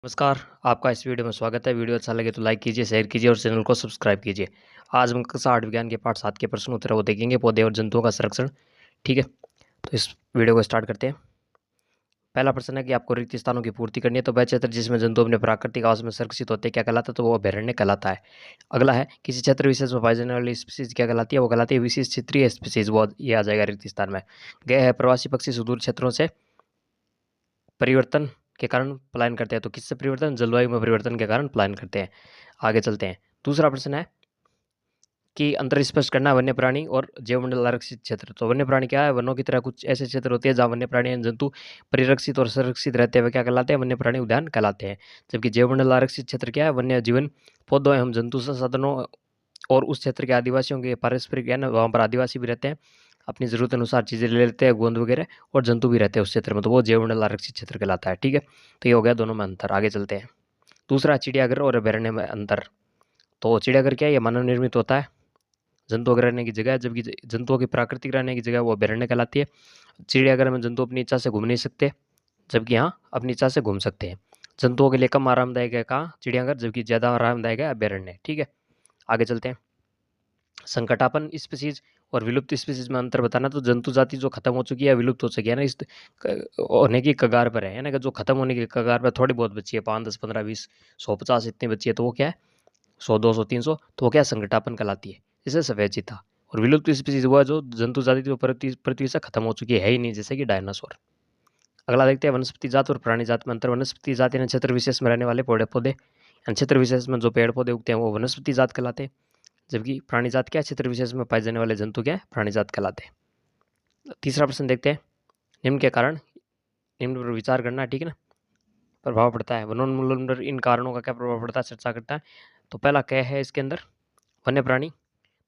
नमस्कार, आपका इस वीडियो में स्वागत है। वीडियो अच्छा लगे तो लाइक कीजिए, शेयर कीजिए और चैनल को सब्सक्राइब कीजिए। आज हम कक्षा 8 विज्ञान के पाठ 7 के प्रश्न उत्तर वो देखेंगे, पौधे और जंतुओं का संरक्षण। ठीक है, तो इस वीडियो को स्टार्ट करते हैं। पहला प्रश्न है कि आपको रिक्त स्थानों की पूर्ति करनी है, तो वह क्षेत्र जिसमें जंतु अपने प्राकृतिक आवास में संरक्षित होते हैं क्या कहलाता है? तो वो अभयारण्य कहलाता है। अगला है, किसी क्षेत्र विशेष में पाई जाने वाली स्पीसीज क्या कहलाती है? वो कहलाती है विशेष क्षेत्रीय स्पीसीज। वो ये आ जाएगा रिक्त स्थान में। गए है, प्रवासी पक्षी सुदूर क्षेत्रों से परिवर्तन के कारण पलायन करते हैं। तो किससे परिवर्तन? जलवायु में परिवर्तन के कारण पलायन करते हैं। आगे चलते हैं। दूसरा प्रश्न है कि अंतर स्पष्ट करना, वन्य प्राणी और जैवमंडल आरक्षित क्षेत्र। तो वन्य प्राणी क्या है? वनों की तरह कुछ ऐसे क्षेत्र होते हैं जहाँ वन्य प्राणी एवं जंतु परिरक्षित और संरक्षित रहते हैं, वे क्या कहलाते हैं? वन्य प्राणी उद्यान कहलाते हैं। जबकि जैवमंडल आरक्षित क्षेत्र क्या है? वन्य जीवन, पौधों एवं जंतु संसाधनों और उस क्षेत्र के आदिवासियों के पारस्परिक है ना, वहाँ पर आदिवासी भी रहते हैं, अपनी जरूरत अनुसार चीजें ले लेते हैं, गोंद वगैरह, और जंतु भी रहते हैं उस क्षेत्र में, तो वो जैवमंडल आरक्षित क्षेत्र कहलाता है। ठीक है, तो ये हो गया दोनों में अंतर। आगे चलते हैं। दूसरा, चिड़ियाघर और अभयारण्य में अंतर। तो चिड़ियाघर क्या है? ये मानव निर्मित होता है, जंतुओं के रहने की जगह है, जबकि जंतुओं की प्राकृतिक रहने की जगह वो अभयारण्य कहलाती है। चिड़ियाघर में जंतु अपनी इच्छा से घूम नहीं सकते, जबकि यहाँ अपनी इच्छा से घूम सकते हैं। जंतुओं के लिए कम आरामदायक है कहाँ? चिड़ियाघर, जबकि ज्यादा आरामदायक है अभयारण्य। ठीक है, आगे चलते हैं। संकटापन स्पीसीज और विलुप्त स्पीसीज में अंतर बताना। तो जंतु जाति जो खत्म हो चुकी है, विलुप्त हो चुकी है ना, इस होने की कगार पर है ना, कि जो खत्म होने की कगार पर थोड़ी बहुत बची है, 5, 10, 15, 20, 150 इतनी बची है, तो वो क्या है? 100, 200, 300, तो वो क्या? संकटापन कहलाती है। जैसे सफेद चीता। और विलुप्त स्पीसीज हुआ जो जंतु जाति जो पृथ्वी से खत्म हो चुकी है ही नहीं, जैसे कि डायनासोर। अगला देखते हैं, वनस्पति जात और प्राणी जात में अंतर। वनस्पति जात यानी क्षेत्र विशेष में रहने वाले पौधे पौधे, क्षेत्र विशेष में जो पेड़ पौधे उगते हैं वो वनस्पति जात कहलाते हैं। जबकि प्राणी जात क्या है? क्षेत्र विशेष में पाए जाने वाले जंतु क्या है? प्राणी जात कहलाते हैं। तीसरा प्रश्न देखते हैं, निम्न के कारण, निम्न पर विचार करना है। ठीक है ना, प्रभाव पड़ता है वनोन्मूलन पर, इन कारणों का क्या प्रभाव पड़ता है, चर्चा करता है। तो पहला क्या है इसके अंदर? वन्य प्राणी।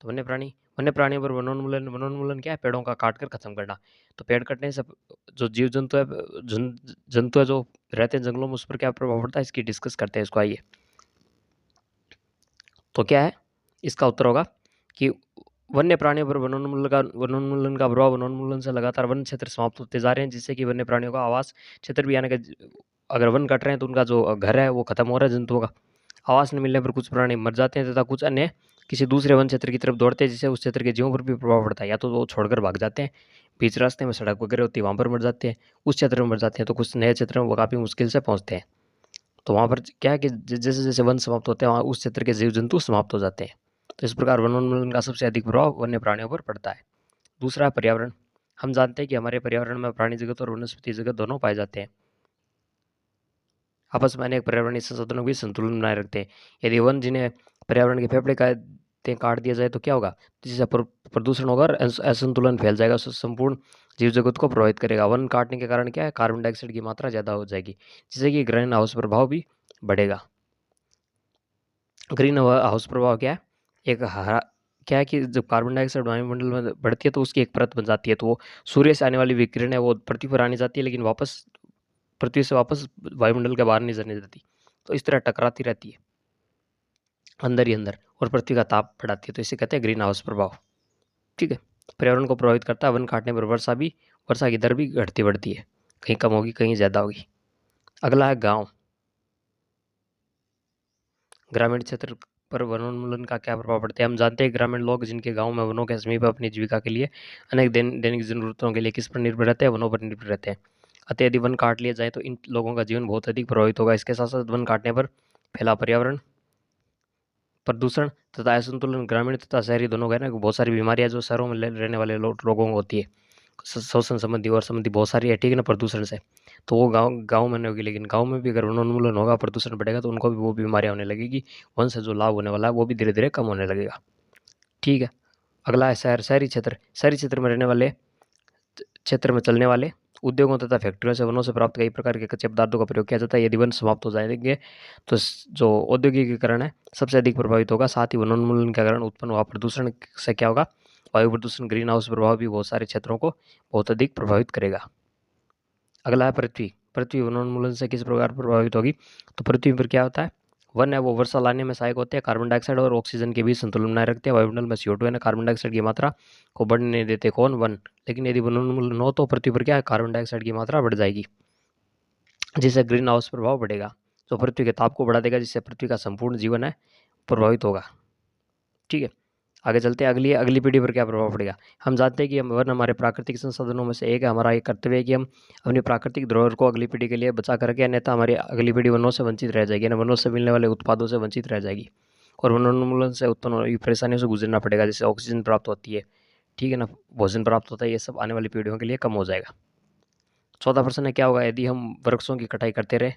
तो वन्य प्राणियों पर वनोन्मूलन, वनोन्मूलन क्या है? पेड़ों का काट कर खत्म करना। तो पेड़ कटने से जो जीव जंतु है, जंतु है जो रहते हैं जंगलों में, उस पर क्या प्रभाव पड़ता है, इसकी डिस्कस करते हैं इसको। आइए, तो क्या है इसका उत्तर? होगा कि वन्य प्राणियों पर वनोन्मूलन का प्रभाव, वनोन्मूलन से लगातार वन क्षेत्र समाप्त होते जा रहे हैं, जिससे कि वन्य प्राणियों का आवास क्षेत्र भी, यानी कि अगर वन कट रहे हैं तो उनका जो घर है वो खत्म हो रहा है, जंतुओं का आवास न मिलने पर कुछ प्राणी मर जाते हैं तथा कुछ अन्य किसी दूसरे वन क्षेत्र की तरफ दौड़ते हैं, जिससे उस क्षेत्र के जीवों पर भी प्रभाव पड़ता है। या तो वो छोड़कर भाग जाते हैं, बीच रास्ते में सड़क वगैरह होती है वहाँ पर मर जाते हैं, उस क्षेत्र में मर जाते हैं, तो कुछ नए क्षेत्र में वो काफ़ी मुश्किल से पहुँचते हैं। तो वहाँ पर क्या है कि जैसे जैसे वन समाप्त होते हैं, वहाँ उस क्षेत्र के जीव जंतु समाप्त हो जाते हैं। तो इस प्रकार वनोन्मूलन का सबसे अधिक प्रभाव वन्य प्राणियों पर पड़ता है। दूसरा, पर्यावरण। हम जानते हैं कि हमारे पर्यावरण में प्राणी जगत और वनस्पति जगत दोनों पाए जाते हैं, आपस में अनेक पर्यावरणीय संसाधनों की संतुलन बनाए रखते हैं। यदि वन जिन्हें पर्यावरण के फेफड़े कहते काट दिया जाए तो क्या होगा? जिससे प्रदूषण होगा और असंतुलन फैल जाएगा, संपूर्ण जीव जगत को प्रभावित करेगा। वन काटने के कारण क्या है? कार्बन डाइऑक्साइड की मात्रा ज़्यादा हो जाएगी, जिससे कि ग्रीन हाउस प्रभाव भी बढ़ेगा। ग्रीन हाउस प्रभाव क्या है? एक हरा, क्या है कि जब कार्बन डाइऑक्साइड वायुमंडल में बढ़ती है तो उसकी एक परत बन जाती है, तो वो सूर्य से आने वाली विकिरण है वो पृथ्वी पर आनी जाती है, लेकिन वापस पृथ्वी से वापस वायुमंडल के बाहर नहीं जाने देती। तो इस तरह टकराती रहती है अंदर ही अंदर, और पृथ्वी का ताप बढ़ाती है, तो इसे कहते हैं ग्रीन हाउस प्रभाव। ठीक है, पर्यावरण को प्रभावित करता है। वन काटने पर वर्षा की दर भी घटती बढ़ती है, कहीं कम होगी कहीं ज़्यादा होगी। अगला है गाँव। ग्रामीण क्षेत्र पर वनोन्मूलन का क्या प्रभाव पड़ता है? हम जानते हैं ग्रामीण लोग जिनके गांव में वनों के समीप अपनी जीविका के लिए अनेक दैनिक जरूरतों के लिए किस पर निर्भर रहते हैं? वनों पर निर्भर रहते हैं। अतः यदि वन काट लिया जाए तो इन लोगों का जीवन बहुत अधिक प्रभावित होगा। इसके साथ साथ वन काटने पर फैला पर्यावरण प्रदूषण तथा असंतुलन ग्रामीण तथा शहरी दोनों का है ना, बहुत सारी बीमारियां जो शहरों में रहने वाले लोगों को होती है, श्वसन संबंधी और संबंधी बहुत सारी है। ठीक है ना, प्रदूषण से, तो वो गांव गांव में नहीं होगी, लेकिन गांव में भी अगर वनोन्मूलन होगा, प्रदूषण बढ़ेगा, तो उनको भी वो बीमारियां होने लगेगी। वन से जो लाभ होने वाला है वो भी धीरे धीरे कम होने लगेगा। ठीक है, अगला है शहर, शहरी क्षेत्र। शहरी क्षेत्र में रहने वाले, क्षेत्र में चलने वाले उद्योगों तथा फैक्ट्रियों से वनों से प्राप्त कई प्रकार के कच्चे पदार्थों का प्रयोग किया जाता है। यदि वन समाप्त हो जाएंगे तो जो औद्योगिकीकरण है सबसे अधिक प्रभावित होगा। साथ ही वनोन्मूलन के कारण उत्पन्न हुआ प्रदूषण से क्या होगा? वायु प्रदूषण, ग्रीन हाउस प्रभाव भी बहुत सारे क्षेत्रों को बहुत अधिक प्रभावित करेगा। अगला है पृथ्वी। पृथ्वी वनोन्मूलन से किस प्रकार प्रभावित होगी? तो पृथ्वी पर क्या होता है? वन है वो वर्षा लाने में सहायक होते हैं, कार्बन डाइऑक्साइड और ऑक्सीजन के बीच संतुलन बनाए रखते हैं। वायुमंडल में CO2 है ना, कार्बन डाइऑक्साइड की मात्रा को बढ़ने नहीं देते। कौन? वन। लेकिन यदि वनोन्मूलन हो तो पृथ्वी पर क्या है? कार्बन डाइऑक्साइड की मात्रा बढ़ जाएगी, जिससे ग्रीन हाउस प्रभाव बढ़ेगा। जो पृथ्वी के ताप को बढ़ा देगा, जिससे पृथ्वी का संपूर्ण जीवन है प्रभावित होगा। ठीक है, आगे चलते हैं। अगली पीढ़ी पर क्या प्रभाव पड़ेगा। हम जानते हैं कि वन हमारे प्राकृतिक संसाधनों में से एक है। हमारा एक कर्तव्य है कि हम अपनी प्राकृतिक धरोहर को अगली पीढ़ी के लिए बचा कर रखें, अन्यथा हमारी अगली पीढ़ी वनों से वंचित रह जाएगी, वनों से मिलने वाले उत्पादों से वंचित रह जाएगी और वनोन्मूलन से उत्पन्न हुई परेशानियों से गुजरना पड़ेगा, जैसे ऑक्सीजन प्राप्त होती है, ठीक है ना, भोजन प्राप्त होता है, ये सब आने वाली पीढ़ियों के लिए कम हो जाएगा। चौथा प्रश्न है, क्या होगा यदि हम वृक्षों की कटाई करते रहे,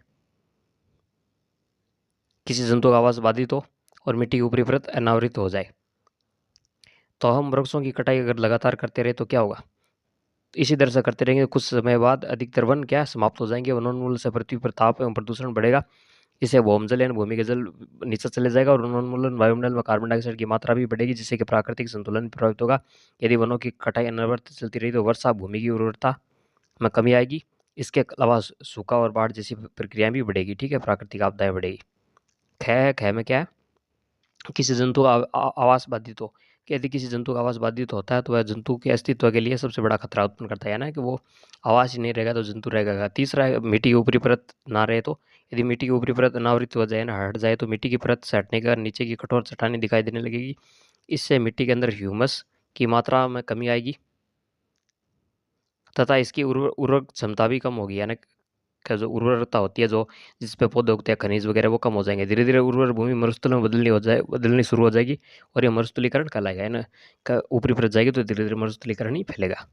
किसी जंतु का आवास बाधित हो और मिट्टी की ऊपरी परत अनावृत हो जाए। तो हम वृक्षों की कटाई अगर लगातार करते रहे तो क्या होगा। इसी तरह से करते रहेंगे, कुछ समय बाद अधिकतर वन क्या समाप्त हो जाएंगे। वनोन्मूलन से पृथ्वी पर ताप एवं प्रदूषण बढ़ेगा, इससे भौमजल यानी भूमि के जल नीचे चले जाएगा और वनोन्मूलन वायुमंडल में कार्बन डाइऑक्साइड की मात्रा भी बढ़ेगी, जिससे कि प्राकृतिक संतुलन प्रभावित होगा। यदि वनों की कटाई अनवरत चलती रही तो वर्षा, भूमि की उर्वरता में कमी आएगी। इसके अलावा सूखा और बाढ़ जैसी प्रक्रियाएं भी बढ़ेगी। ठीक है, प्राकृतिक आपदाएं बढ़ेगी। ख में क्या है, किसी जंतु का आवास बाधित हो, कि यदि किसी जंतु का आवास बाधित होता है तो वह जंतु के अस्तित्व के लिए सबसे बड़ा खतरा उत्पन्न करता है ना, कि वो आवास ही नहीं रहेगा तो जंतु रहेगा। तीसरा है, मिट्टी की ऊपरी परत ना रहे तो, यदि मिट्टी की ऊपरी परत अनावृत हो जाए ना, हट जाए, तो मिट्टी की परत से हटने के बाद नीचे की कठोर चट्टानें दिखाई देने लगेगी। इससे मिट्टी के अंदर ह्यूमस की मात्रा में कमी आएगी तथा इसकी उर्वरक क्षमता भी कम होगी, यानी का जो उर्वरता होती है, जो जिस पे पौधे उगते हैं, खनिज वगैरह, वो कम हो जाएंगे। धीरे धीरे उर्वर भूमि मरुस्थल में बदलनी शुरू हो जाएगी और ये मरुस्थलीकरण कहलाएगा, है ना, का ऊपरी परत जाएगी तो धीरे धीरे मरुस्थलीकरण ही फैलेगा।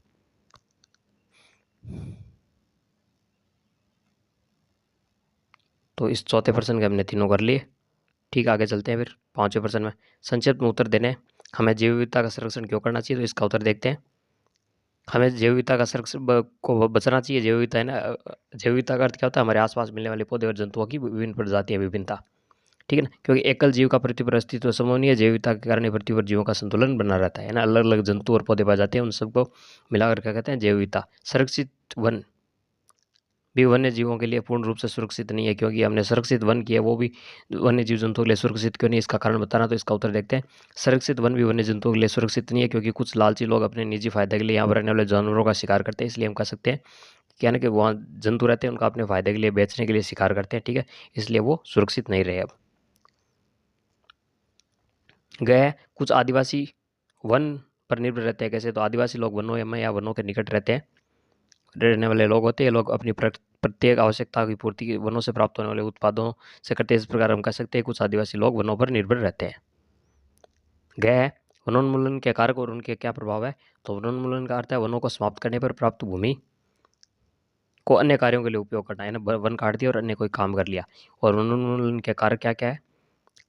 तो इस चौथे प्रश्न के हमने तीनों कर लिए। ठीक, आगे चलते हैं फिर पांचवें प्रश्न में। संक्षिप्त में उत्तर देने, हमें जैव विविधता का संरक्षण क्यों करना चाहिए, तो इसका उत्तर देखते हैं। हमें जैव विविधता का संरक्षण को बचना चाहिए। जैव विविधता है ना, जैव विविधता का अर्थ क्या होता है, हमारे आसपास मिलने वाले पौधे और जंतुओं की विभिन्न प्रजातियां, विभिन्नता। ठीक है ना, क्योंकि एकल जीव का पृथ्वी पर अस्तित्व संभव नहीं है। जैव विविधता के कारण पृथ्वी पर जीवों का संतुलन बना रहता है ना। अलग अलग जंतु और पौधे पाए जाते हैं, उन सबको मिलाकर क्या कहते हैं, जैव विविधता। सुरक्षित वन भी वन्य जीवों के लिए पूर्ण रूप से सुरक्षित नहीं है, क्योंकि हमने सुरक्षित वन किया, वो भी वन्य जीव जंतुओं के लिए सुरक्षित क्यों नहीं, इसका कारण बताना। तो इसका उत्तर देखते हैं। सुरक्षित वन भी वन्य जंतुओं के लिए सुरक्षित नहीं है, क्योंकि कुछ लालची लोग अपने निजी फायदे के लिए यहाँ पर रहने वाले जानवरों का शिकार करते हैं। इसलिए हम कह सकते हैं क्या ना, कि वहाँ जंतु रहते हैं, उनका अपने फायदे के लिए बेचने के लिए शिकार करते हैं। ठीक है, इसलिए वो सुरक्षित नहीं रहे। अब गए कुछ आदिवासी वन पर निर्भर रहते हैं। कैसे, तो आदिवासी लोग वनों में या वनों के निकट रहते हैं, रहने वाले लोग होते हैं। लोग अपनी प्रत्येक आवश्यकता की पूर्ति वनों से प्राप्त होने वाले उत्पादों से करते हैं। इस प्रकार हम कह सकते हैं कुछ आदिवासी लोग वनों पर निर्भर रहते हैं। गए वनोन्मूलन के कारक और उनके क्या प्रभाव है। तो वनोन्मूलन का अर्थ है वनों को समाप्त करने पर प्राप्त भूमि को अन्य कार्यों के लिए उपयोग करना, है ना, वन काट दिया और अन्य कोई काम कर लिया। और वनोन्मूलन के कारक क्या क्या है,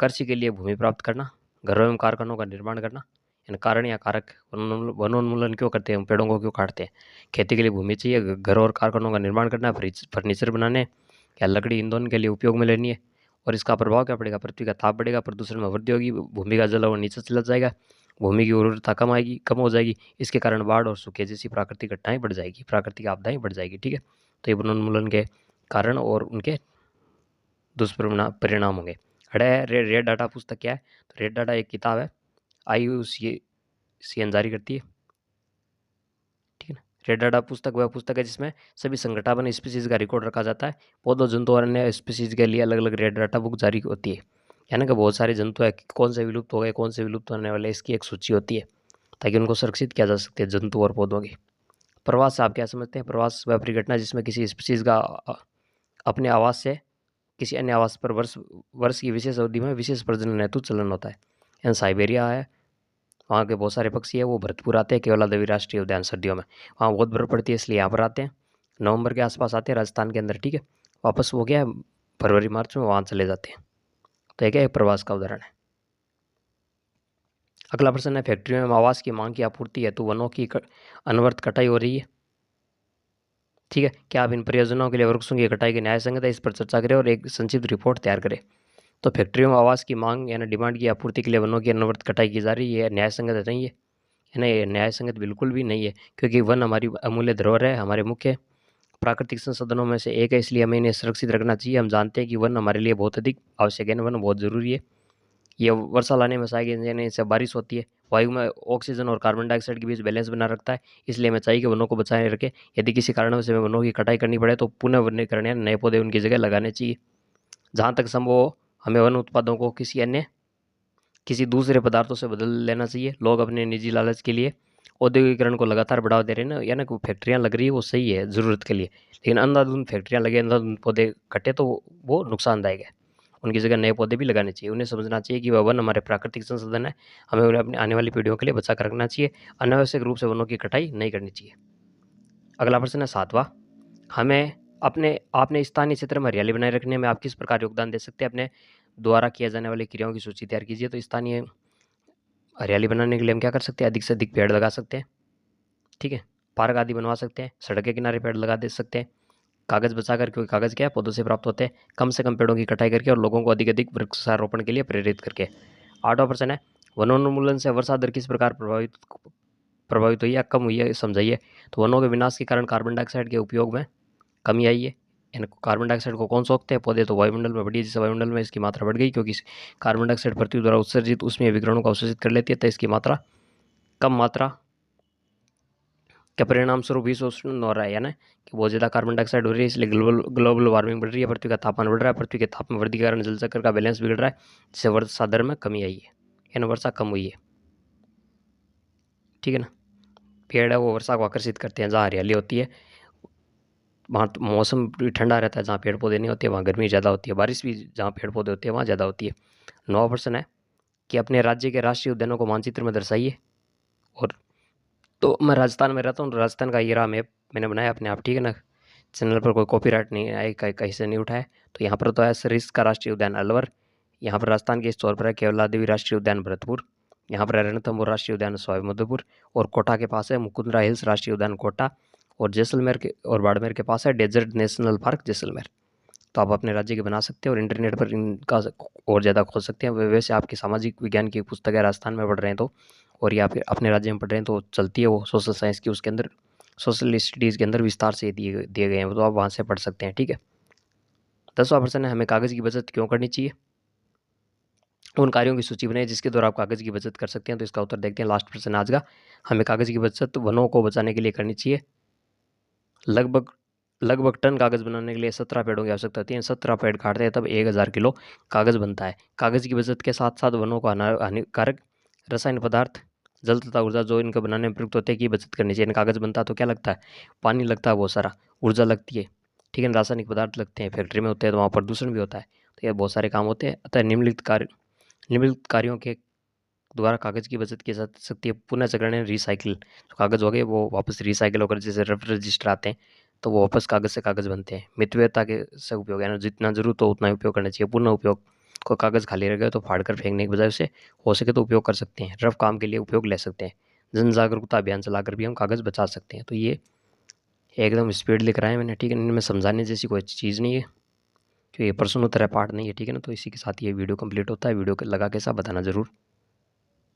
कृषि के लिए भूमि प्राप्त करना, घरों एवं कारखानों का निर्माण करना। इन कारण या कारक, वनोन्मूलन क्यों करते हैं, हम पेड़ों को क्यों काटते हैं। खेती के लिए भूमि चाहिए, घर और कारखानों का निर्माण करना, फर्नीचर बनाने या लकड़ी ईंधन के लिए उपयोग में लेनी है। और इसका प्रभाव क्या पड़ेगा, पृथ्वी का ताप बढ़ेगा, प्रदूषण में वृद्धि होगी, भूमि का जल और नीचे चला जाएगा, भूमि की उर्वरता कम हो जाएगी। इसके कारण बाढ़ और सूखे जैसी प्राकृतिक घटनाएं बढ़ जाएगी, प्राकृतिक आपदाएं बढ़ जाएगी। ठीक है, तो ये वनोन्मूलन के कारण और उनके दुष्परिणाम होंगे। रेड डाटा पुस्तक क्या है, तो रेड डाटा एक किताब है, IUCN जारी करती है। ठीक है ना, रेड डाटा पुस्तक वह पुस्तक है जिसमें सभी संकटापन्न स्पीसीज का रिकॉर्ड रखा जाता है। पौधों, जंतु और अन्य स्पीसीज के लिए अलग अलग रेड डाटा बुक जारी होती है, यानी कि बहुत सारे जंतु है, कौन से विलुप्त हो गए, कौन से विलुप्त होने वाले, इसकी एक सूची होती है, ताकि उनको सुरक्षित किया जा सकते हैं, जंतु और पौधों की। प्रवास से आप क्या समझते हैं। प्रवास वह परिघटना जिसमें किसी स्पीसीज का अपने आवास से किसी अन्य आवास पर वर्ष की विशेष अवधि में विशेष प्रजनन हेतु चलन होता है। यहाँ साइबेरिया है, वहाँ के बहुत सारे पक्षी है, वो भरतपुर आते हैं। केवला देवी राष्ट्रीय उद्यान सर्दियों में, वहाँ बहुत बर्फ पड़ती है, इसलिए यहाँ पर आते हैं। नवंबर के आसपास आते हैं राजस्थान के अंदर। ठीक है, वापस वो गया फरवरी मार्च में वहाँ चले जाते हैं। तो एक प्रवास का उदाहरण है। अगला प्रश्न है, फैक्ट्रियों में आवास की मांग की आपूर्ति हेतु वनों की अनवरत कटाई हो रही है। ठीक है, क्या आप इन परियोजनाओं के लिए वृक्षों की कटाई की न्याय संगत है, इस पर चर्चा करें और एक संक्षिप्त रिपोर्ट तैयार करें। तो फैक्ट्रियों में आवास की मांग यानी डिमांड की आपूर्ति के लिए वनों की अनवरत कटाई की जा रही है, न्याय संगत नहीं है। ना, ये न्याय संगत बिल्कुल भी नहीं है, क्योंकि वन हमारी अमूल्य धरोहर है, हमारे मुख्य प्राकृतिक संसाधनों में से एक है, इसलिए हमें इन्हें सुरक्षित रखना चाहिए। हम जानते हैं कि वन हमारे लिए बहुत अधिक आवश्यक है, वन बहुत ज़रूरी है। ये वर्षा लाने में सहायक है, यानी इससे बारिश होती है, वायु में ऑक्सीजन और कार्बन डाइऑक्साइड के बीच बैलेंस बना रखता है। इसलिए हमें चाहिए कि वनों को बचाए रखें। यदि किसी कारण से हमें वनों की कटाई करनी पड़े तो पुनः वनीकरण या नए पौधे उनकी जगह लगाने चाहिए। जहाँ तक संभव हो हमें वन उत्पादों को किसी दूसरे पदार्थों से बदल लेना चाहिए। लोग अपने निजी लालच के लिए औद्योगिकरण को लगातार बढ़ावा दे रहे हैं ना, या ना फैक्ट्रियाँ लग रही है वो सही है ज़रूरत के लिए, लेकिन अंधाधुंध फैक्ट्रियाँ लगे, अंधाधुंध पौधे कटे तो वो नुकसानदायक है। उनकी जगह नए पौधे भी लगाने चाहिए। उन्हें समझना चाहिए कि वह वन हमारे प्राकृतिक संसाधन है, हमें उन्हें अपनी आने वाली पीढ़ियों के लिए बचा कर रखना चाहिए। अनावश्यक रूप से वनों की कटाई नहीं करनी चाहिए। अगला प्रश्न है 7वां, हमें आपने स्थानीय क्षेत्र में हरियाली बनाए रखने में आप किस प्रकार योगदान दे सकते हैं? अपने द्वारा किया जाने वाली क्रियाओं की सूची तैयार कीजिए। तो स्थानीय हरियाली बनाने के लिए हम क्या कर सकते हैं? अधिक से अधिक पेड़ लगा सकते हैं, ठीक है, पार्क आदि बनवा सकते हैं, सड़क के किनारे पेड़ लगा दे सकते हैं, कागज़ बचाकर, क्योंकि कागज़ क्या है, पौधों से प्राप्त होते हैं, कम से कम पेड़ों की कटाई करके और लोगों को अधिक अधिक वृक्षारोपण के लिए प्रेरित करके। 8वां प्रश्न है, वनोन्मूलन से वर्षा दर किस प्रकार प्रभावित हुई या कम हुई है, समझाइए। तो वनों के विनाश के कारण कार्बन डाइऑक्साइड के उपयोग में कमी आई है। इनको कार्बन डाइऑक्साइड को कौन सोखते हैं? पौधे। तो वायुमंडल में बढ़ी है, जिससे वायुमंडल में इसकी मात्रा बढ़ गई, क्योंकि कार्बन डाइऑक्साइड पृथ्वी द्वारा उत्सर्जित उष्मीय विकिरणों को अवशोषित कर लेती है, तो इसकी मात्रा कम मात्रा के परिणाम स्वरूप ही शोषण हो रहा है, यानी कि बहुत ज़्यादा कार्बन डाइऑक्साइड हो रही है, इसलिए ग्लोबल वार्मिंग बढ़ रही है, पृथ्वी का तापमान बढ़ रहा है, पृथ्वी के तापमान वृद्धि के कारण जल चक्र का बैलेंस बिगड़ रहा है, जिससे वर्षा दर में कमी आई है, यानी वर्षा कम हुई है, ठीक है ना। पेड़ है वो वर्षा को आकर्षित करते हैं। जहाँ हरियाली होती है वहाँ तो मौसम भी ठंडा रहता है, जहाँ पेड़ पौधे नहीं होते वहाँ गर्मी ज़्यादा होती है, बारिश भी जहाँ पेड़ पौधे होते हैं वहाँ ज़्यादा होती है। 9वां प्रश्न है कि अपने राज्य के राष्ट्रीय उद्यानों को मानचित्र में दर्शाइए। और तो मैं राजस्थान में रहता हूँ, तो राजस्थान का ये रहा मैप, मैंने बनाया अपने आप, ठीक है ना। चैनल पर कोई कॉपीराइट नहीं आए, कहीं से नहीं उठाए। तो यहाँ पर तो है सरिस्का का राष्ट्रीय उद्यान अलवर, यहाँ पर राजस्थान के इस तौर पर है केवला देवी राष्ट्रीय उद्यान भरतपुर, यहाँ पर है रणथंभौर राष्ट्रीय उद्यान स्वाभिमधुपुर, और कोटा के पास है मुकुंदरा हिल्स राष्ट्रीय उद्यान कोटा, और जैसलमेर के और बाड़मेर के पास है डेजर्ट नेशनल पार्क जैसलमेर। तो आप अपने राज्य के बना सकते हैं और इंटरनेट पर इनका और ज़्यादा खोज सकते हैं। वैसे आपकी सामाजिक विज्ञान की पुस्तक है, राजस्थान में पढ़ रहे हैं तो, और या फिर अपने राज्य में पढ़ रहे हैं तो चलती है वो सोशल साइंस की, उसके अंदर सोशल स्टडीज़ के अंदर विस्तार से दिए गए हैं, तो आप वहाँ से पढ़ सकते हैं, ठीक है। 10वां प्रश्न है, हमें कागज़ की बचत क्यों करनी चाहिए? उन कार्यों की सूची बनाइए जिसके द्वारा आप कागज़ की बचत कर सकते हैं। तो इसका उत्तर देखते हैं। लास्ट प्रश्न आज का, हमें कागज़ की बचत वनों को बचाने के लिए करनी चाहिए। लगभग टन कागज़ बनाने के लिए 17 पेड़ों की आवश्यकता होती है। 17 पेड़ काटते हैं तब 1000 किलो कागज़ बनता है। कागज़ की बचत के साथ साथ वनों को हानिकारक रसायन पदार्थ, जल तथा ऊर्जा जो इनको बनाने में प्रयुक्त होते हैं की बचत करनी चाहिए। कागज़ बनता है तो क्या लगता है? पानी लगता है बहुत सारा, ऊर्जा लगती है, ठीक है, रासायनिक पदार्थ लगते हैं, फैक्ट्री में होते हैं तो वहाँ प्रदूषण भी होता है, तो ये बहुत सारे काम होते हैं। अतः निम्नलिखित कार्यों के द्वारा कागज़ की बचत की जा सकती है। पुनः चक्रण रिसाइकिल, जो कागज़ हो गए वो वापस रिसाइकिल होकर, जैसे रफ रजिस्टर आते हैं तो वो वापस कागज़ से कागज़ बनते हैं। मितव्ययता के से उपयोग, यानी जितना ज़रूरत हो उतना ही उपयोग करना चाहिए। पुनः उपयोग, को कागज़ खाली रह गया तो फाड़ कर फेंकने के बजाय उसे हो सके तो उपयोग कर सकते हैं, रफ काम के लिए उपयोग ले सकते हैं। जन जागरूकता अभियान चलाकर भी हम कागज़ बचा सकते हैं। तो ये एकदम स्पीड लिख रहा है मैंने, ठीक है, इनमें समझाने जैसी कोई चीज़ नहीं है, क्योंकि ये प्रश्न उत्तर है, पाठ नहीं है, ठीक है ना। तो इसी के साथ ये वीडियो कंप्लीट होता है। वीडियो लगा कैसा बताना ज़रूर।